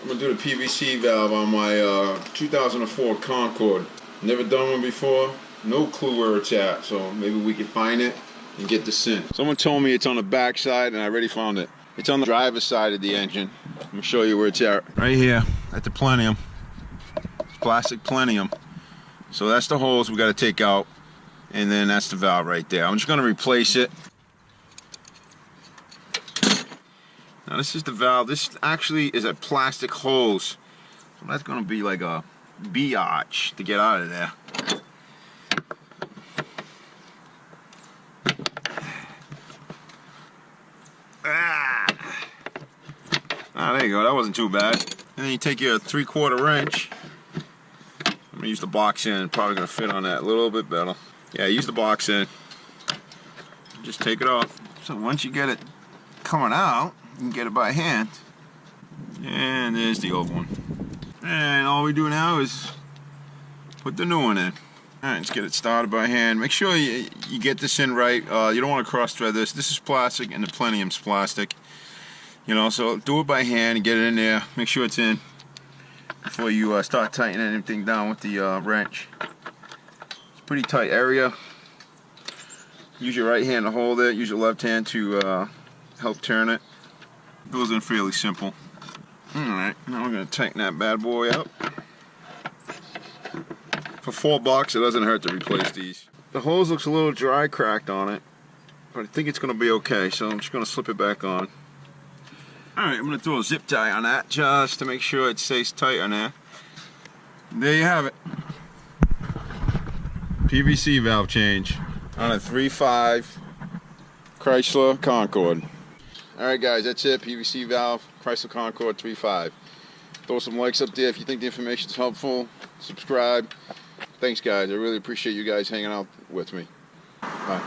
I'm gonna do the PVC valve on my 2004 Concorde. Never done one before, no clue where it's at, so maybe we can find it and get this in. Someone told me it's on the back side and I already found it. It's on the driver's side of the engine. I'm gonna show you where it's at. Right here at the plenum. It's plastic plenum. So that's the holes we gotta take out, and then that's the valve right there. I'm just gonna replace it. Now this is the valve. This actually is a plastic hose. So that's gonna be like a biatch to get out of there. Ah, there you go. That wasn't too bad. And then you take your 3/4 wrench. I'm gonna use the box end. Probably gonna fit on that a little bit better. Yeah, use the box end. Just take it off. So once you get it coming out, you can get it by hand. And there's the old one. And all we do now is put the new one in. Alright, let's get it started by hand. Make sure you get this in right. You don't want to cross thread this. This is plastic and the plenum's plastic. You know, so do it by hand and get it in there. Make sure it's in before you start tightening anything down with the wrench. It's a pretty tight area. Use your right hand to hold it. Use your left hand to help turn it. It goes in fairly simple. Alright, now we're going to tighten that bad boy up. For $4, it doesn't hurt to replace these. The hose looks a little dry cracked on it, but I think it's going to be okay, so I'm just going to slip it back on. Alright, I'm going to throw a zip tie on that just to make sure it stays tight on there. There you have it. PVC valve change on a 3.5 Chrysler Concorde. Alright guys, that's it. PVC valve, Chrysler Concorde 3.5. Throw some likes up there if you think the information is helpful. Subscribe. Thanks guys, I really appreciate you guys hanging out with me. Bye.